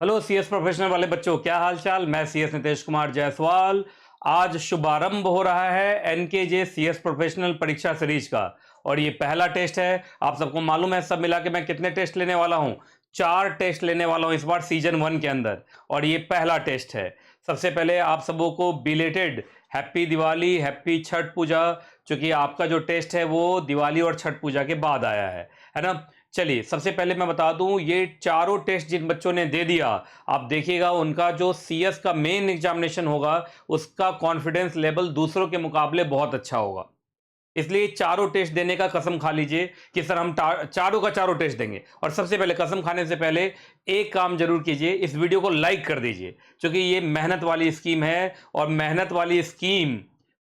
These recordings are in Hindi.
हेलो सीएस प्रोफेशनल वाले बच्चों, क्या हाल चाल। मैं सीएस नितेश कुमार जायसवाल। आज शुभारंभ हो रहा है एनकेजे सीएस प्रोफेशनल परीक्षा सीरीज का और ये पहला टेस्ट है। आप सबको मालूम है सब मिला के मैं कितने टेस्ट लेने वाला हूँ। 4 टेस्ट लेने वाला हूँ इस बार सीजन 1 के अंदर और ये पहला टेस्ट है। सबसे पहले आप सबों को belated happy Diwali, happy Chhath Puja, क्योंकि आपका जो टेस्ट है वो दिवाली और छठ पूजा के बाद आया है ना। चलिए सबसे पहले मैं बता दूं, ये चारों टेस्ट जिन बच्चों ने दे दिया, आप देखिएगा उनका जो सीएस का मेन एग्जामिनेशन होगा उसका कॉन्फिडेंस लेवल दूसरों के मुकाबले बहुत अच्छा होगा। इसलिए चारों टेस्ट देने का कसम खा लीजिए कि सर हम चारों का चारों टेस्ट देंगे। और सबसे पहले कसम खाने से पहले एक काम जरूर कीजिए, इस वीडियो को लाइक कर दीजिए, क्योंकि ये मेहनत वाली स्कीम है और मेहनत वाली स्कीम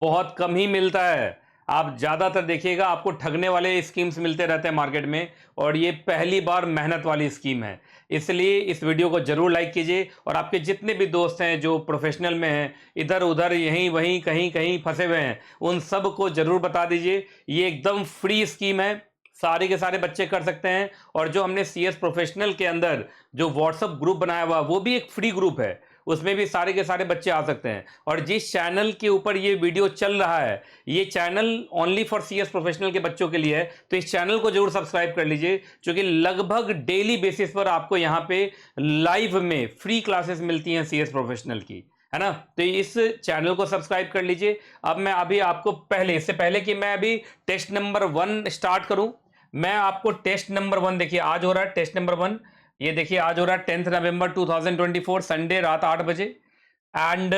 बहुत कम ही मिलता है। आप ज्यादातर देखिएगा आपको ठगने वाले स्कीम्स मिलते रहते हैं मार्केट में, और ये पहली बार मेहनत वाली स्कीम है। इसलिए इस वीडियो को जरूर लाइक कीजिए और आपके जितने भी दोस्त हैं जो प्रोफेशनल में हैं, इधर उधर यहीं वहीं कहीं कहीं फंसे हुए हैं, उन सब को जरूर बता दीजिए। ये एकदम फ्री स्कीम है, सारे के सारे बच्चे कर सकते हैं। और जो हमने सीएस प्रोफेशनल के अंदर जो व्हाट्सएप ग्रुप बनाया हुआ वो भी एक फ्री ग्रुप है, उसमें भी सारे के सारे बच्चे आ सकते हैं। और जिस चैनल के ऊपर ये वीडियो चल रहा है, ये channel only for CS professional के बच्चों के लिए है, तो इस चैनल को जरूर सब्सक्राइब कर लीजिए, क्योंकि लगभग डेली बेसिस पर आपको यहाँ पे लाइव में फ्री क्लासेस मिलती हैं सीएस प्रोफेशनल की, है ना। तो इस चैनल को सब्सक्राइब कर लीजिए। अब मैं अभी आपको पहले, इससे पहले कि मैं अभी टेस्ट नंबर 1 स्टार्ट करूं, मैं आपको टेस्ट नंबर 1 देखिए आज हो रहा है। टेस्ट नंबर 1 ये देखिए आज हो रहा है 10 नवंबर 2024 संडे रात 8 बजे। एंड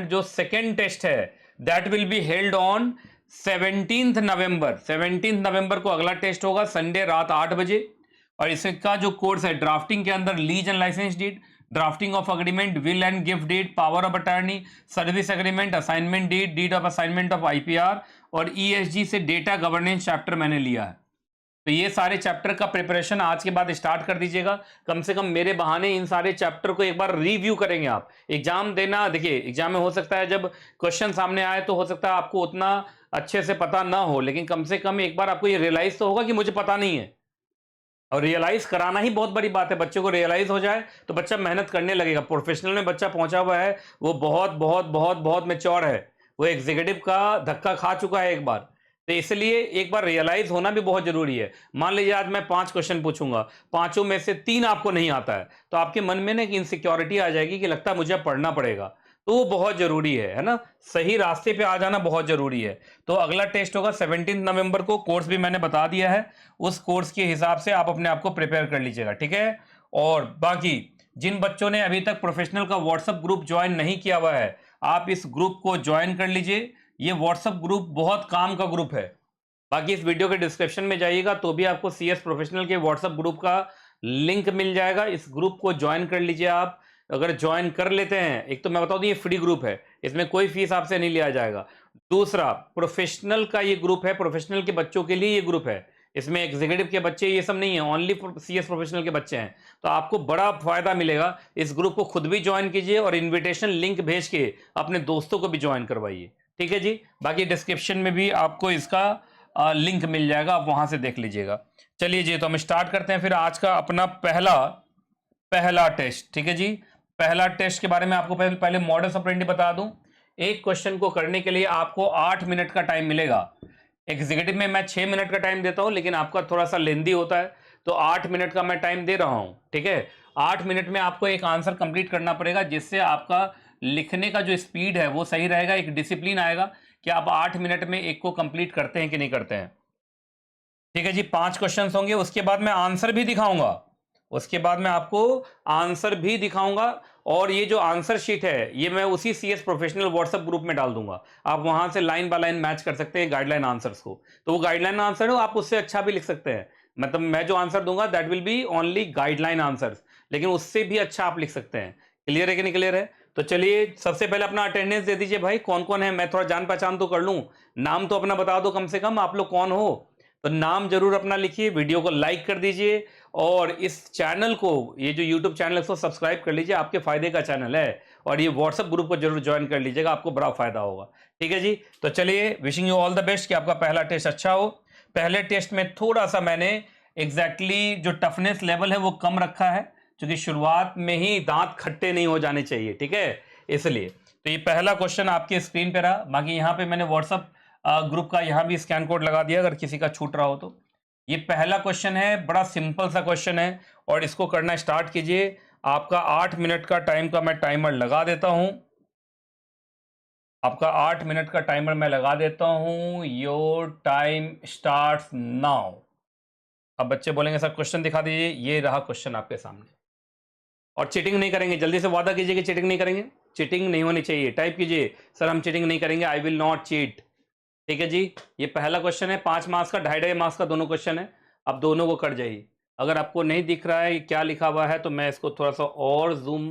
जो सेकेंड टेस्ट है that will be held on 17th नवंबर को अगला टेस्ट होगा संडे रात 8 बजे। और इसका जो कोर्स है ड्राफ्टिंग के अंदर lease and licence deed, drafting of agreement, will and gift deed, power of attorney, service agreement, assignment deed, deed of assignment of IPR और ईएसजी से डेटा गवर्नेंस चैप्टर मैंने लिया है। तो ये सारे चैप्टर का प्रिपरेशन आज के बाद स्टार्ट कर दीजिएगा। कम से कम मेरे बहाने इन सारे चैप्टर को एक बार रिव्यू करेंगे आप। एग्जाम देना, देखिए एग्जाम में हो सकता है जब क्वेश्चन सामने आए तो हो सकता है आपको उतना अच्छे से पता ना हो, लेकिन कम से कम एक बार आपको ये रियलाइज तो होगा कि मुझे पता नहीं है। और रियलाइज कराना ही बहुत बड़ी बात है, बच्चे को रियलाइज हो जाए तो बच्चा मेहनत करने लगेगा। प्रोफेशनल में बच्चा पहुंचा हुआ है, वो बहुत बहुत बहुत बहुत मैच्योर है, वो एग्जीक्यूटिव का धक्का खा चुका है एक बार। तो इसलिए एक बार रियलाइज होना भी बहुत जरूरी है। मान लीजिए आज मैं 5 क्वेश्चन पूछूंगा, पांचों में से 3 आपको नहीं आता है, तो आपके मन में ना एक इनसिक्योरिटी आ जाएगी कि लगता है मुझे अब पढ़ना पड़ेगा। तो वो बहुत जरूरी है ना। सही रास्ते पे आ जाना बहुत जरूरी है। तो अगला टेस्ट होगा 17 नवंबर को, कोर्स भी मैंने बता दिया है, उस कोर्स के हिसाब से आप अपने आप को प्रिपेयर कर लीजिएगा, ठीक है। और बाकी जिन बच्चों ने अभी तक प्रोफेशनल का व्हाट्सएप ग्रुप ज्वाइन नहीं किया हुआ है, आप इस ग्रुप को ज्वाइन कर लीजिए। ये व्हाट्सएप ग्रुप बहुत काम का ग्रुप है। बाकी इस वीडियो के डिस्क्रिप्शन में जाइएगा तो भी आपको सीएस प्रोफेशनल के व्हाट्सएप ग्रुप का लिंक मिल जाएगा। इस ग्रुप को ज्वाइन कर लीजिए आप। अगर ज्वाइन कर लेते हैं, एक तो मैं बता दूं ये फ्री ग्रुप है, इसमें कोई फीस आपसे नहीं लिया जाएगा। दूसरा, प्रोफेशनल का ये ग्रुप है, प्रोफेशनल के बच्चों के लिए ये ग्रुप है, इसमें एग्जीक्यूटिव के बच्चे ये सब नहीं है, ओनली सीएस प्रोफेशनल के बच्चे हैं। तो आपको बड़ा फायदा मिलेगा। इस ग्रुप को खुद भी ज्वाइन कीजिए और इनविटेशन लिंक भेज के अपने दोस्तों को भी ज्वाइन करवाइए, ठीक है जी। बाकी डिस्क्रिप्शन में भी आपको इसका लिंक मिल जाएगा, आप वहां से देख लीजिएगा। चलिए जी, तो हम स्टार्ट करते हैं फिर आज का अपना पहला टेस्ट, ठीक है जी। पहला टेस्ट के बारे में आपको पहले मॉडल्स ऑपरेंडी बता दूं। एक क्वेश्चन को करने के लिए आपको 8 मिनट का टाइम मिलेगा। एग्जीक्यूटिव में मैं 6 मिनट का टाइम देता हूं, लेकिन आपका थोड़ा सा लेंदी होता है, तो 8 मिनट का मैं टाइम दे रहा हूं, ठीक है। 8 मिनट में आपको एक आंसर कंप्लीट करना पड़ेगा, जिससे आपका लिखने का जो स्पीड है वो सही रहेगा, एक डिसिप्लिन आएगा कि आप 8 मिनट में एक को कंप्लीट करते हैं कि नहीं करते हैं, ठीक है जी। 5 क्वेश्चन होंगे, उसके बाद मैं आंसर भी दिखाऊंगा, उसके बाद मैं आपको आंसर भी दिखाऊंगा। और ये जो आंसर शीट है ये मैं उसी सीएस प्रोफेशनल व्हाट्सएप ग्रुप में डाल दूंगा, आप वहां से लाइन बाय लाइन मैच कर सकते हैं गाइडलाइन आंसर्स को। तो वो गाइडलाइन आंसर हो, आप उससे अच्छा भी लिख सकते हैं। मतलब मैं जो आंसर दूंगा that will be only guideline answers, लेकिन उससे भी अच्छा आप लिख सकते हैं। क्लियर है कि नहीं क्लियर है? तो चलिए सबसे पहले अपना अटेंडेंस दे दीजिए भाई, कौन कौन है, मैं थोड़ा जान पहचान तो कर लूं। नाम तो अपना बता दो कम से कम, आप लोग कौन हो। तो नाम जरूर अपना लिखिए, वीडियो को लाइक कर दीजिए और इस चैनल को, ये जो यूट्यूब चैनल है उसको सब्सक्राइब कर लीजिए, आपके फायदे का चैनल है। और ये व्हाट्सएप ग्रुप को जरूर ज्वाइन कर लीजिएगा, आपको बड़ा फायदा होगा, ठीक है जी। तो चलिए, wishing you all the best कि आपका पहला टेस्ट अच्छा हो। पहले टेस्ट में थोड़ा सा मैंने जो टफनेस लेवल है वो कम रखा है, क्योंकि शुरुआत में ही दांत खट्टे नहीं हो जाने चाहिए, ठीक है, इसलिए। तो ये पहला क्वेश्चन आपके स्क्रीन पे रहा। बाकी यहाँ पे मैंने व्हाट्सअप ग्रुप का यहाँ भी स्कैन कोड लगा दिया, अगर किसी का छूट रहा हो तो। ये पहला क्वेश्चन है, बड़ा सिंपल सा क्वेश्चन है, और इसको करना स्टार्ट कीजिए। आपका 8 मिनट का टाइम का मैं टाइमर लगा देता हूं। आपका 8 मिनट का टाइमर मैं लगा देता हूं। Your time starts now. अब बच्चे बोलेंगे सर क्वेश्चन दिखा दीजिए। ये रहा क्वेश्चन आपके सामने। और चीटिंग नहीं करेंगे, जल्दी से वादा कीजिए कि चीटिंग नहीं करेंगे। चीटिंग नहीं होनी चाहिए। टाइप कीजिए, सर हम चीटिंग नहीं करेंगे, आई विल नॉट चीट। ठीक है जी। ये पहला क्वेश्चन है, 5 मार्क्स का, 2.5 मार्क्स का दोनों क्वेश्चन है। अब दोनों को कर जाइए। अगर आपको नहीं दिख रहा है क्या लिखा हुआ है, तो मैं इसको थोड़ा सा और जूम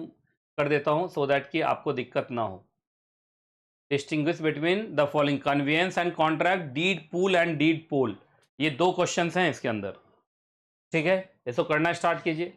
कर देता हूं, सो दैट कि आपको दिक्कत ना हो। Distinguish between the following: conveyance and contract, deed pool and deed poll. ये 2 क्वेश्चंस हैं इसके अंदर। ठीक है, इसको करना स्टार्ट कीजिए।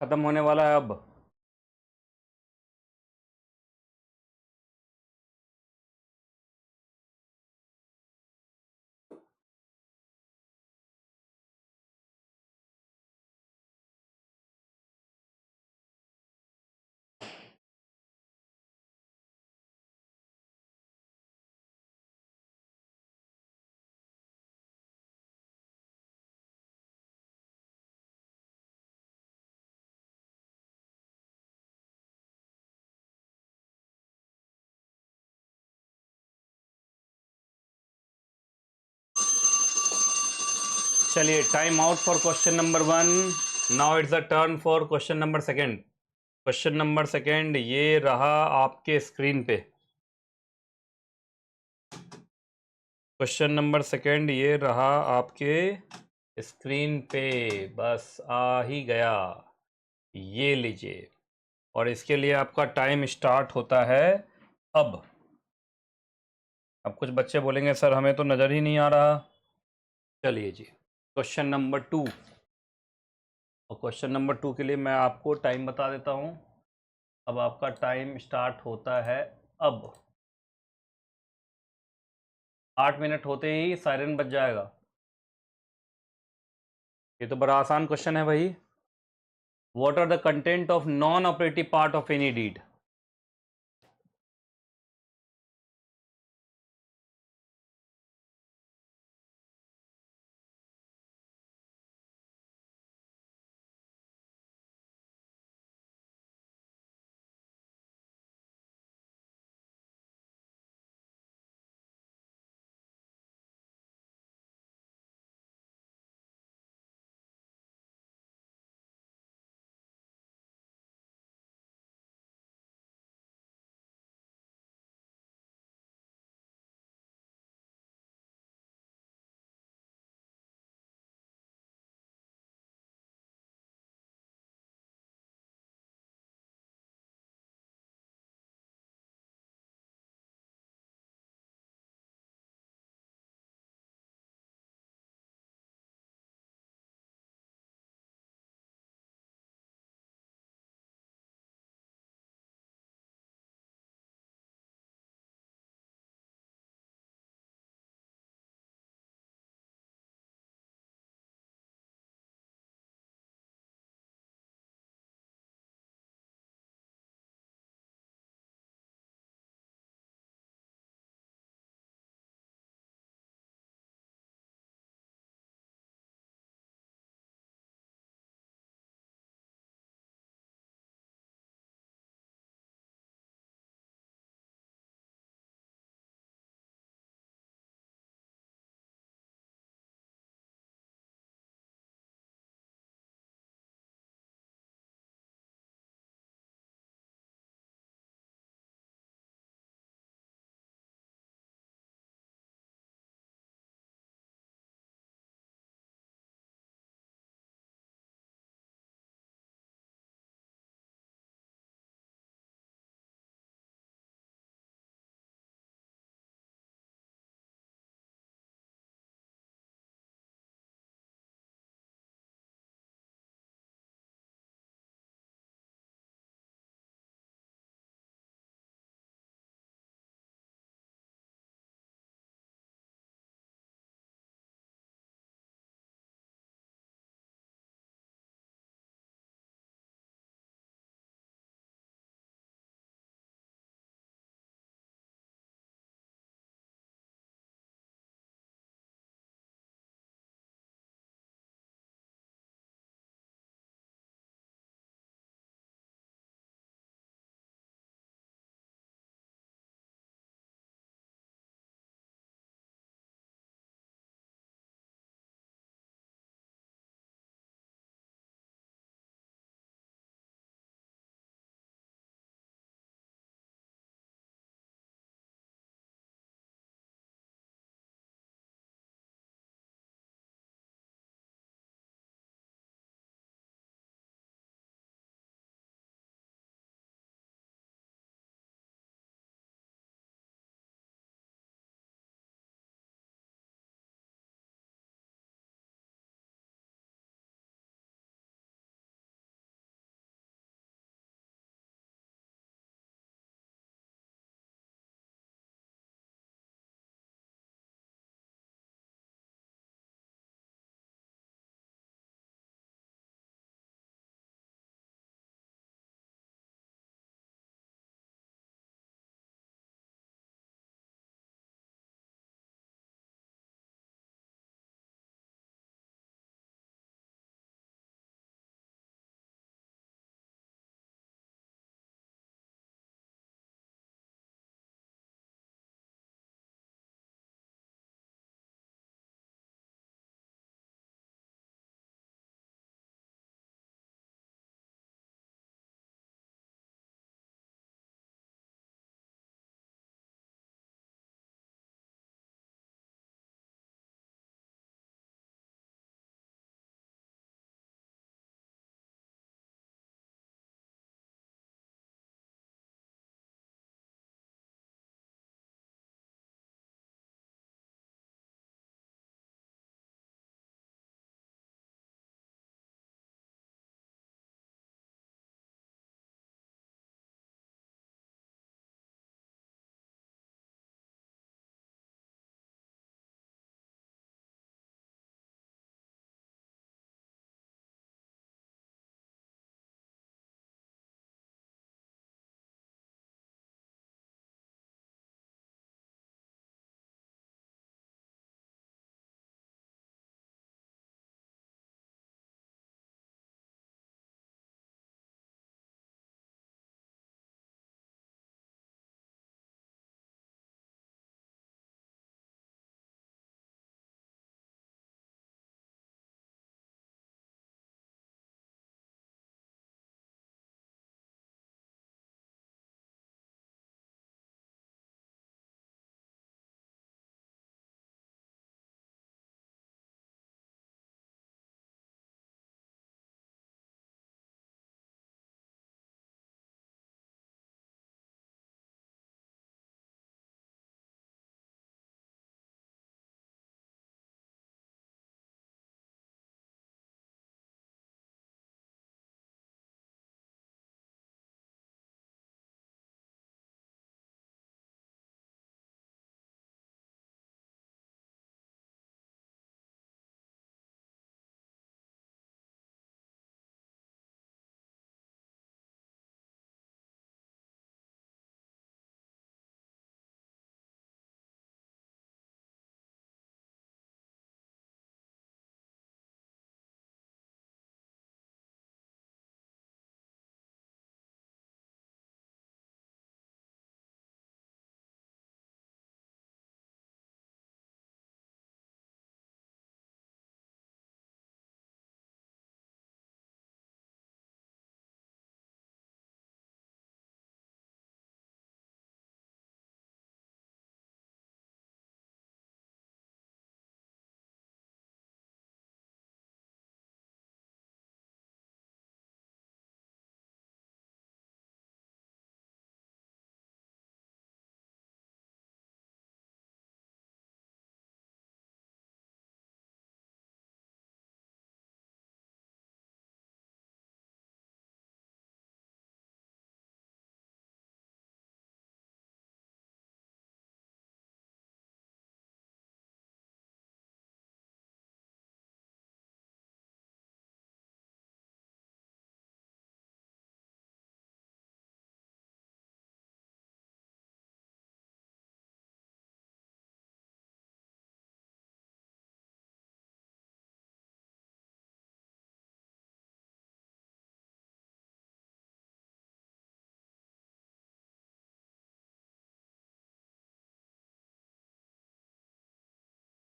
खत्म होने वाला है अब। चलिए, time out for question number 1। Now it's the turn for question number 2। Question number 2 ये रहा आपके स्क्रीन पे। क्वेश्चन नंबर 2 ये रहा आपके स्क्रीन पे। बस आ ही गया, ये लीजिए। और इसके लिए आपका टाइम स्टार्ट होता है अब। अब कुछ बच्चे बोलेंगे सर हमें तो नज़र ही नहीं आ रहा। चलिए जी, क्वेश्चन नंबर 2। और क्वेश्चन नंबर 2 के लिए मैं आपको टाइम बता देता हूँ। अब आपका टाइम स्टार्ट होता है अब। 8 मिनट होते ही सायरन बज जाएगा। ये तो बड़ा आसान क्वेश्चन है भाई। What are the content of non operative part of any deed?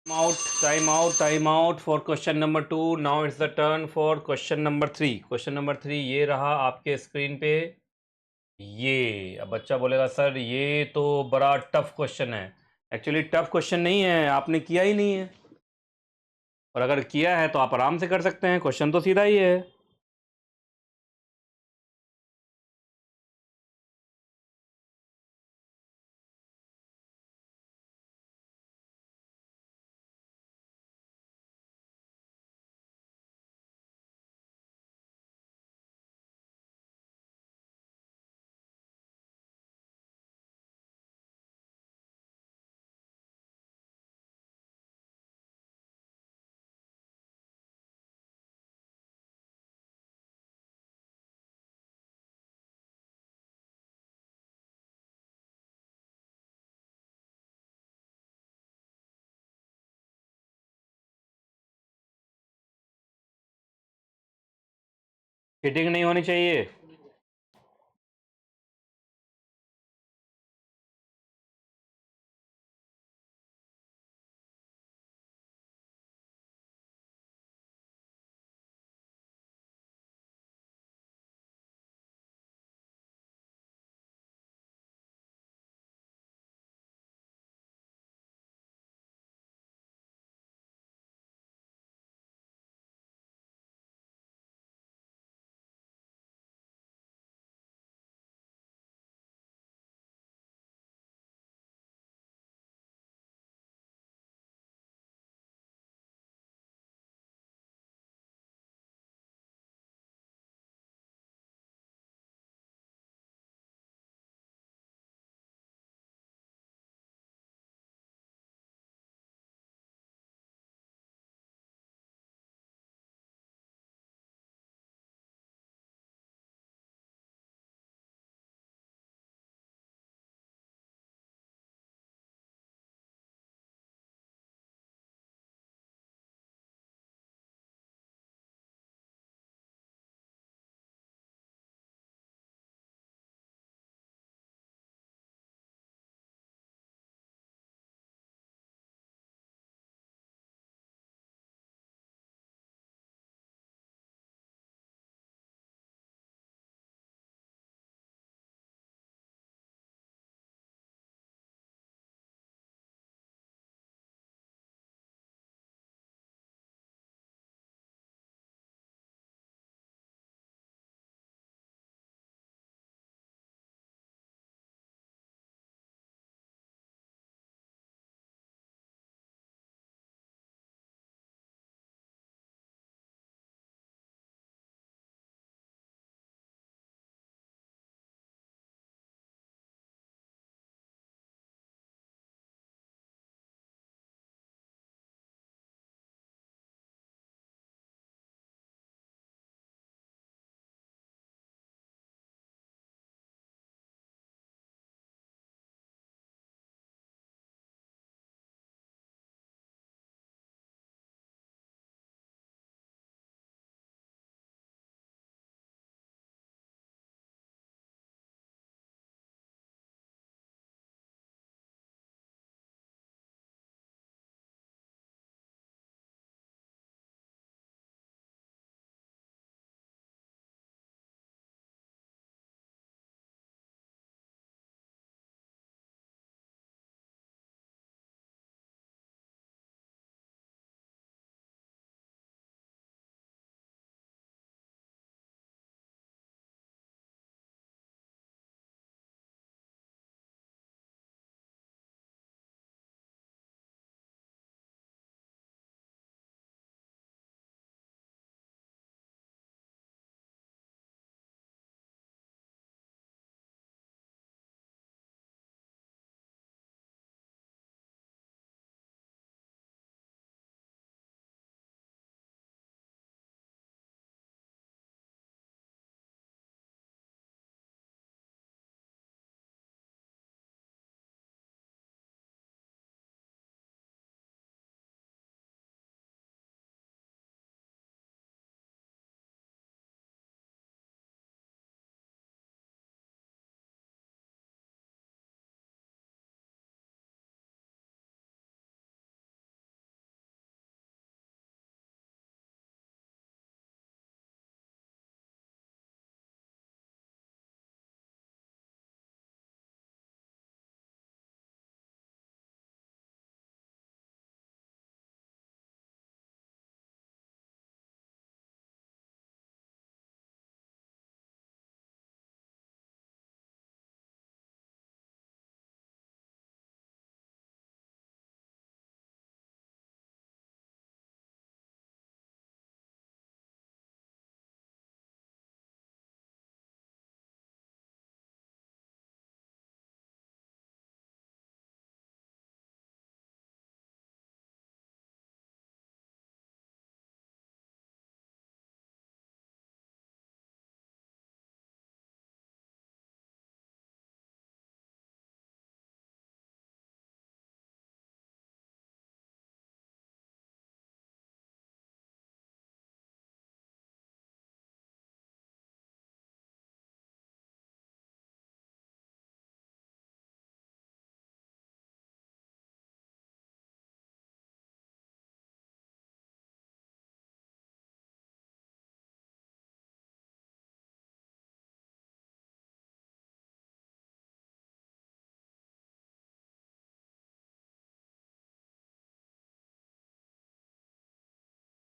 Time out for question number 2. Now it's the turn for question number 3. Question number 3 ये रहा आपके स्क्रीन पे। ये अब बच्चा बोलेगा सर ये तो बड़ा टफ क्वेश्चन है। एक्चुअली टफ क्वेश्चन नहीं है, आपने किया ही नहीं है, और अगर किया है तो आप आराम से कर सकते हैं। क्वेश्चन तो सीधा ही है। चीटिंग नहीं होनी चाहिए।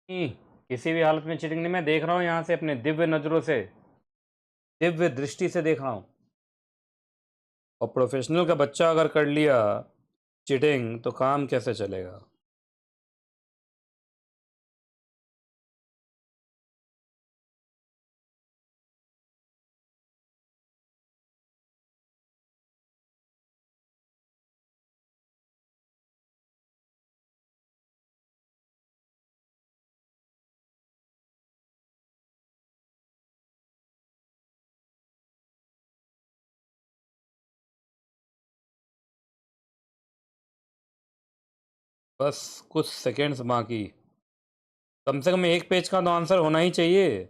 नहीं, किसी भी हालत में चीटिंग नहीं, मैं देख रहा हूँ यहाँ से अपने दिव्य नज़रों से, दिव्य दृष्टि से देख रहा हूँ। और प्रोफेशनल का बच्चा अगर कर लिया चीटिंग तो काम कैसे चलेगा? बस कुछ सेकंड्स बाकी, कम से कम एक पेज का तो आंसर होना ही चाहिए।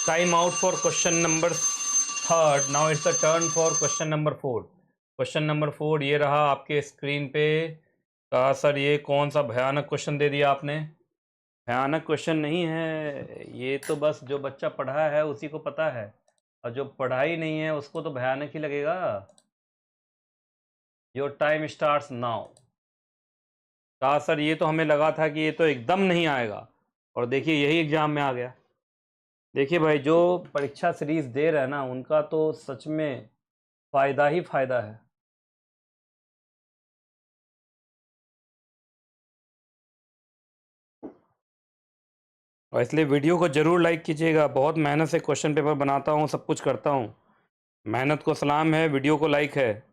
Time out for question number third. Now it's the turn for question number four. Question number four ये रहा आपके स्क्रीन पे। कहा सर ये कौन सा भयानक क्वेश्चन दे दिया आपने? भयानक क्वेश्चन नहीं है ये, तो बस जो बच्चा पढ़ा है उसी को पता है, और जो पढ़ाई नहीं है उसको तो भयानक ही लगेगा। Your time starts now. कहा सर ये तो हमें लगा था कि ये तो एकदम नहीं आएगा, और देखिए यही एग्जाम में आ गया। देखिए भाई, जो परीक्षा सीरीज दे रहे हैं ना उनका तो सच में फायदा ही फायदा है। और इसलिए वीडियो को ज़रूर लाइक कीजिएगा। बहुत मेहनत से क्वेश्चन पेपर बनाता हूँ, सब कुछ करता हूँ। मेहनत को सलाम है, वीडियो को लाइक है।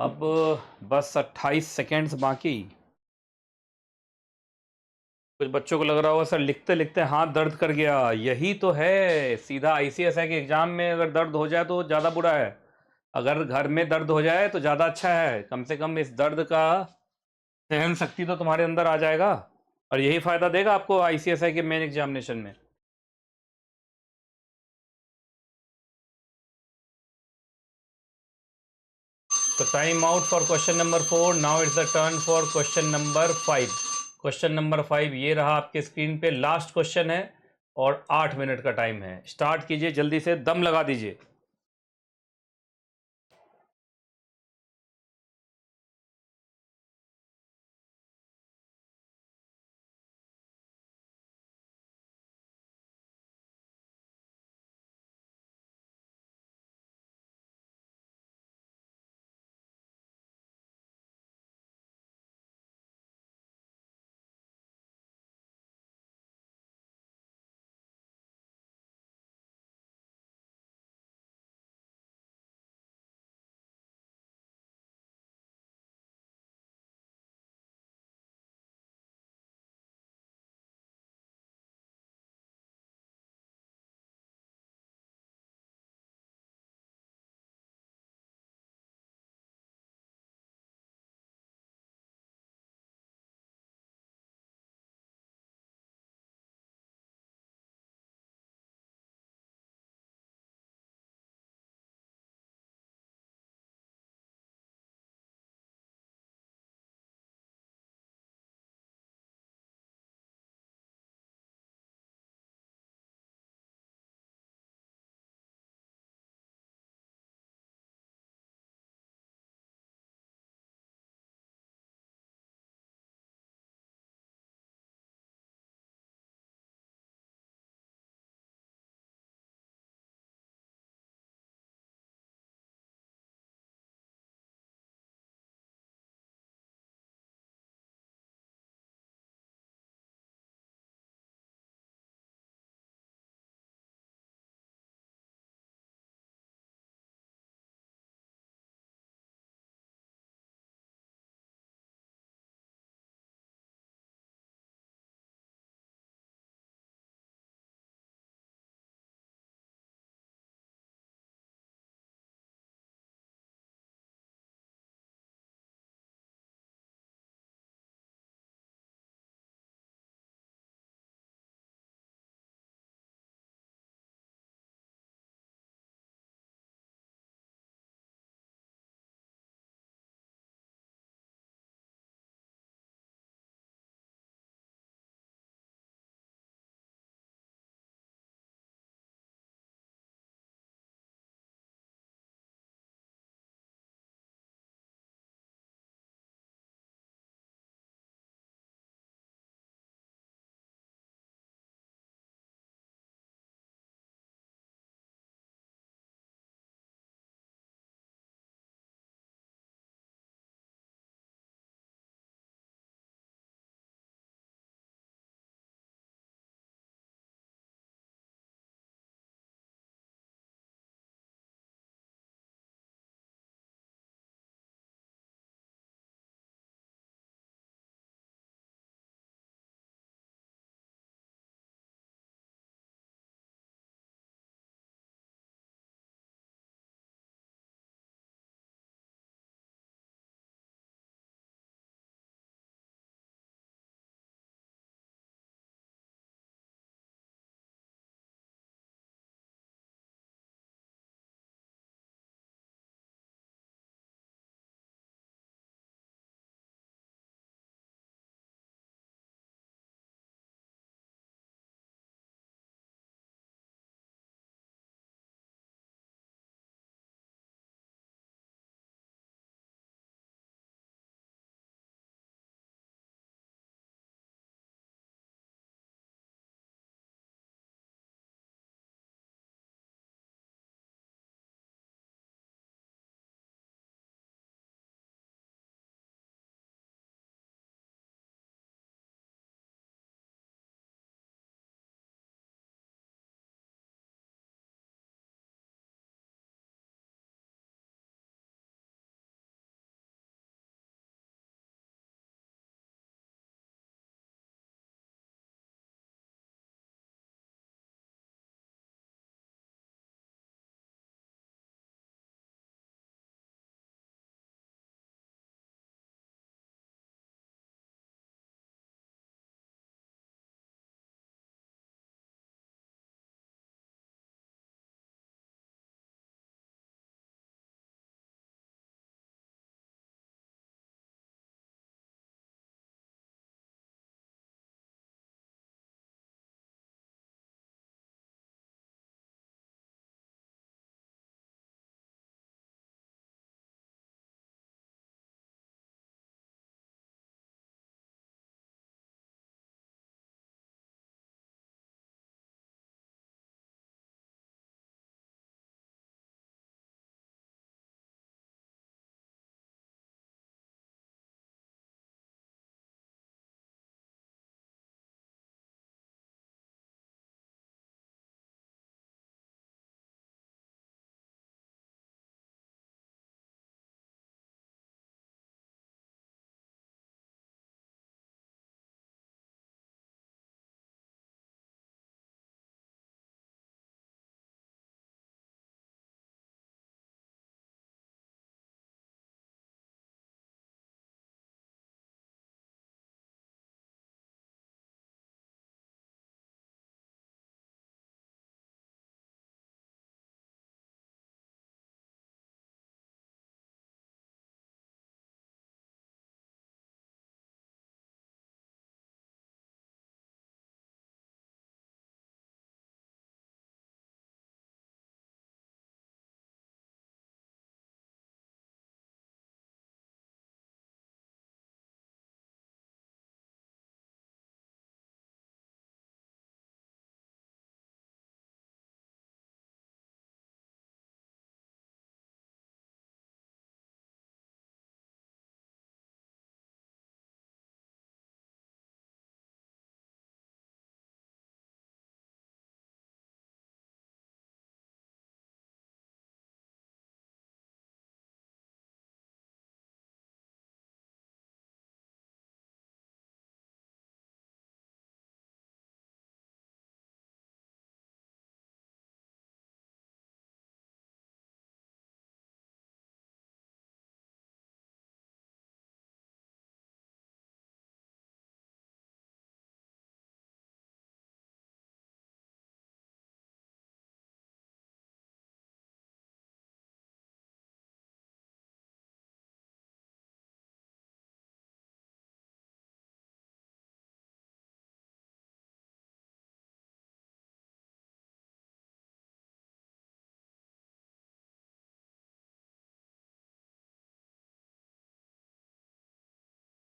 अब बस 28 सेकेंड्स बाकी। कुछ बच्चों को लग रहा होगा सर लिखते लिखते हाथ दर्द कर गया, यही तो है सीधा ICSI के एग्जाम में अगर दर्द हो जाए तो ज़्यादा बुरा है, अगर घर में दर्द हो जाए तो ज़्यादा अच्छा है। कम से कम इस दर्द का सहन शक्ति तो तुम्हारे अंदर आ जाएगा और यही फायदा देगा आपको ICSI के मेन एग्जामिनेशन में। तो time out for question number 4। Now it's the turn for question number 5। Question number 5 ये रहा आपके स्क्रीन पे, लास्ट क्वेश्चन है और 8 मिनट का टाइम है। स्टार्ट कीजिए, जल्दी से दम लगा दीजिए।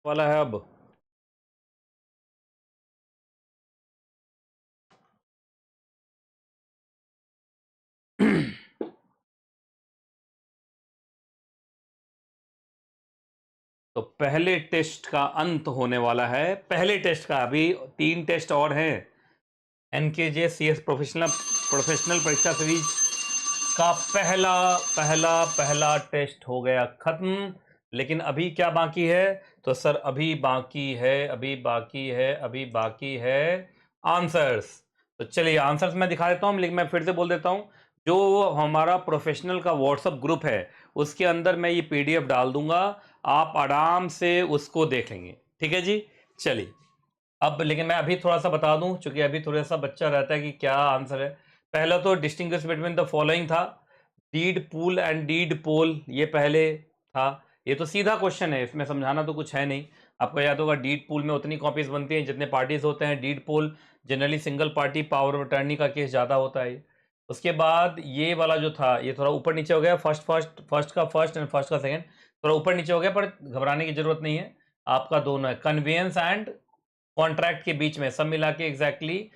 वाला है अब। तो पहले टेस्ट का अंत होने वाला है, पहले टेस्ट का। अभी 3 टेस्ट और हैं। एनकेजे सीएस प्रोफेशनल प्रोफेशनल परीक्षा सीरीज का पहला पहला पहला टेस्ट हो गया खत्म। लेकिन अभी क्या बाकी है? तो सर अभी बाकी है, अभी बाकी है, अभी बाकी है आंसर्स। तो चलिए आंसर्स मैं दिखा देता हूँ, लेकिन मैं फिर से बोल देता हूँ, जो हमारा प्रोफेशनल का व्हाट्सएप ग्रुप है उसके अंदर मैं ये पीडीएफ डाल दूंगा, आप आराम से उसको देख लेंगे। ठीक है जी। चलिए अब लेकिन मैं अभी थोड़ा सा बता दूं, क्योंकि अभी थोड़ा सा बच्चा रहता है कि क्या आंसर है। पहला तो डिस्टिंग्विश बिटवीन द फॉलोइंग था, deed pool and deed poll, ये पहले था। ये तो सीधा क्वेश्चन है, इसमें समझाना तो कुछ है नहीं। आपको याद होगा डीड पूल में उतनी कॉपीज बनती हैं जितने पार्टीज होते हैं। Deed poll generally single party power of attorney का केस ज़्यादा होता है। उसके बाद ये वाला जो था ये थोड़ा ऊपर नीचे हो गया, फर्स्ट का फर्स्ट एंड फर्स्ट का सेकेंड थोड़ा ऊपर नीचे हो गया, पर घबराने की जरूरत नहीं है। आपका दोनों है कन्वेंस एंड कॉन्ट्रैक्ट के बीच में, सब मिला के एग्जैक्टली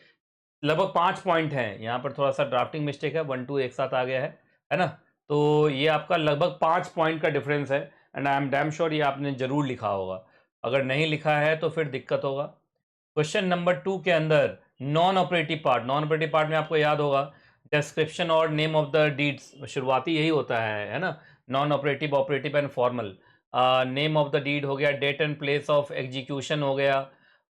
लगभग 5 पॉइंट हैं। यहाँ पर थोड़ा सा ड्राफ्टिंग मिस्टेक है, 1 2 एक साथ आ गया है ना। तो ये आपका लगभग 5 पॉइंट का डिफरेंस है। And I am damn sure ये आपने जरूर लिखा होगा। अगर नहीं लिखा है तो फिर दिक्कत होगा। क्वेश्चन नंबर 2 के अंदर non operative part, non operative part में आपको याद होगा डिस्क्रिप्शन और नेम ऑफ द डीड्स, शुरुआती यही होता है ना। Non operative, operative and formal. Name of the deed हो गया, date and place of execution हो गया,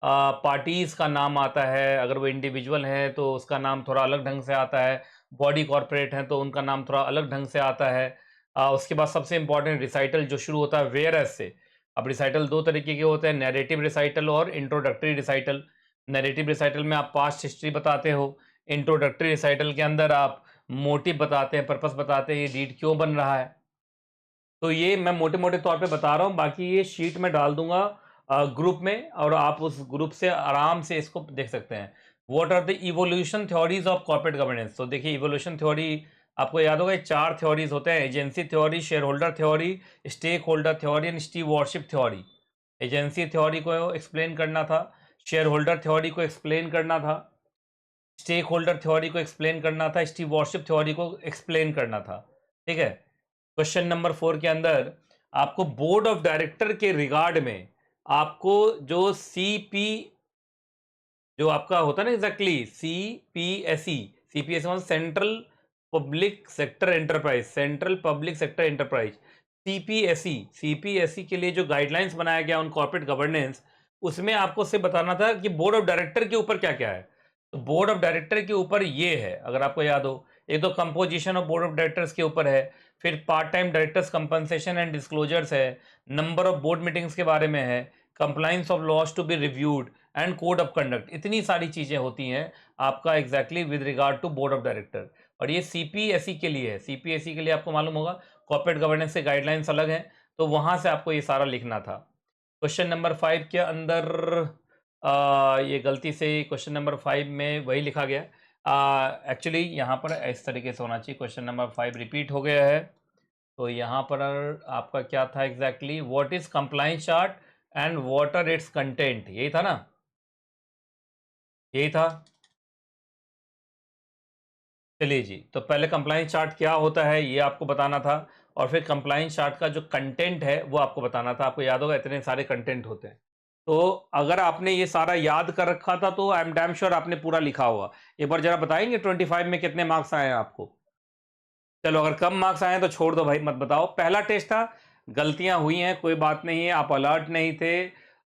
पार्टीज़ का नाम आता है, अगर वो इंडिविजुअल है तो उसका नाम थोड़ा अलग ढंग से आता है, बॉडी कॉर्पोरेट हैं तो उनका नाम थोड़ा अलग ढंग से आता है। उसके बाद सबसे इंपॉर्टेंट रिसाइटल जो शुरू होता है वेयर एज से। अब रिसाइटल 2 तरीके के होते हैं, नैरेटिव रिसाइटल और इंट्रोडक्टरी रिसाइटल। नैरेटिव रिसाइटल में आप पास्ट हिस्ट्री बताते हो, इंट्रोडक्टरी रिसाइटल के अंदर आप मोटिव बताते हैं, पर्पस बताते हैं, ये डीड क्यों बन रहा है। तो ये मैं मोटे मोटे तौर पे बता रहा हूँ, बाकी ये शीट में डाल दूंगा ग्रुप में, और आप उस ग्रुप से आराम से इसको देख सकते हैं। What are the evolution theories of corporate governance. तो देखिए इवोल्यूशन थ्योरी आपको याद होगा, 4 थ्योरीज होते हैं, agency theory, shareholder theory, stakeholder theory and stewardship theory. Agency theory को एक्सप्लेन करना था, शेयर होल्डर थ्योरी को एक्सप्लेन करना था, स्टेक होल्डर थ्योरी को एक्सप्लेन करना था, स्टीवर्डशिप थ्योरी को एक्सप्लेन करना था। ठीक है। क्वेश्चन नंबर 4 के अंदर आपको बोर्ड ऑफ डायरेक्टर के रिगार्ड में आपको जो सीपी जो आपका होता है ना एग्जैक्टली सीपीएसई, सीपीएसई मतलब central public sector enterprise, central public sector enterprise, CPSE. CPSE के लिए जो गाइडलाइंस बनाया गया उन कॉर्पोरेट गवर्नेंस, उसमें आपको से बताना था कि बोर्ड ऑफ डायरेक्टर के ऊपर क्या क्या है। तो बोर्ड ऑफ डायरेक्टर के ऊपर ये है, अगर आपको याद हो, एक तो composition of board of directors के ऊपर है, फिर part time directors compensation and disclosures है, नंबर ऑफ बोर्ड मीटिंग्स के बारे में है, compliance of laws to be reviewed and code of conduct. इतनी सारी चीज़ें होती हैं आपका exactly with regard to board of director. और ये सीपीएसई के लिए है। सीपीएसई के लिए आपको मालूम होगा कॉर्पोरेट गवर्नेंस से गाइडलाइंस अलग हैं, तो वहाँ से आपको ये सारा लिखना था। क्वेश्चन नंबर 5 के अंदर ये गलती से क्वेश्चन नंबर 5 में वही लिखा गया। एक्चुअली यहाँ पर इस तरीके से होना चाहिए, क्वेश्चन नंबर 5 रिपीट हो गया है। तो यहाँ पर आपका क्या था exactly, what is compliance chart and what are its content, यही था ना, यही था। चलिए जी, तो पहले कंप्लायंस चार्ट क्या होता है ये आपको बताना था, और फिर कंप्लायंस चार्ट का जो कंटेंट है वो आपको बताना था। आपको याद होगा इतने सारे कंटेंट होते हैं, तो अगर आपने ये सारा याद कर रखा था तो आई एम डैम श्योर आपने पूरा लिखा होगा। एक बार जरा बताएंगे 25 में कितने मार्क्स आए हैं आपको। चलो अगर कम मार्क्स आए हैं तो छोड़ दो भाई, मत बताओ। पहला टेस्ट था, गलतियां हुई हैं, कोई बात नहीं है, आप अलर्ट नहीं थे,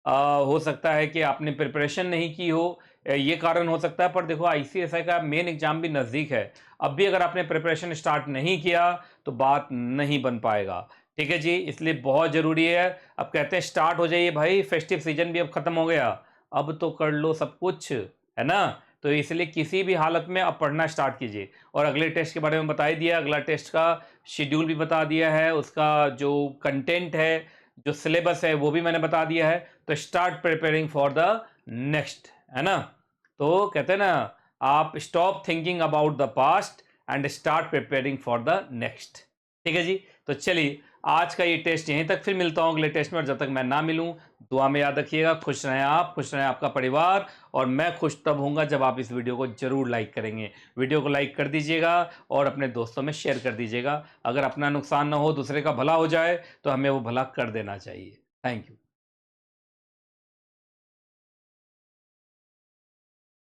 हो सकता है कि आपने प्रिपरेशन नहीं की हो, ये कारण हो सकता है। पर देखो आईसीएसआई का मेन एग्जाम भी नज़दीक है, अब भी अगर आपने प्रिपरेशन स्टार्ट नहीं किया तो बात नहीं बन पाएगा। ठीक है जी, इसलिए बहुत ज़रूरी है। अब कहते हैं स्टार्ट हो जाइए भाई, फेस्टिव सीजन भी अब ख़त्म हो गया, अब तो कर लो सब कुछ, है ना। तो इसलिए किसी भी हालत में अब पढ़ना स्टार्ट कीजिए। और अगले टेस्ट के बारे में बता ही दिया, अगला टेस्ट का शेड्यूल भी बता दिया है, उसका जो कंटेंट है, जो सिलेबस है वो भी मैंने बता दिया है। तो start preparing for the next, है ना। तो कहते हैं ना, आप stop thinking about the past and start preparing for the next. ठीक है जी। तो चलिए आज का ये टेस्ट यहीं तक, फिर मिलता हूँ अगले टेस्ट में, और जब तक मैं ना मिलूँ दुआ में याद रखिएगा। खुश रहें आप, खुश रहें आपका परिवार, और मैं खुश तब होऊंगा जब आप इस वीडियो को जरूर लाइक करेंगे। वीडियो को लाइक कर दीजिएगा और अपने दोस्तों में शेयर कर दीजिएगा। अगर अपना नुकसान ना हो, दूसरे का भला हो जाए, तो हमें वो भला कर देना चाहिए। Thank you.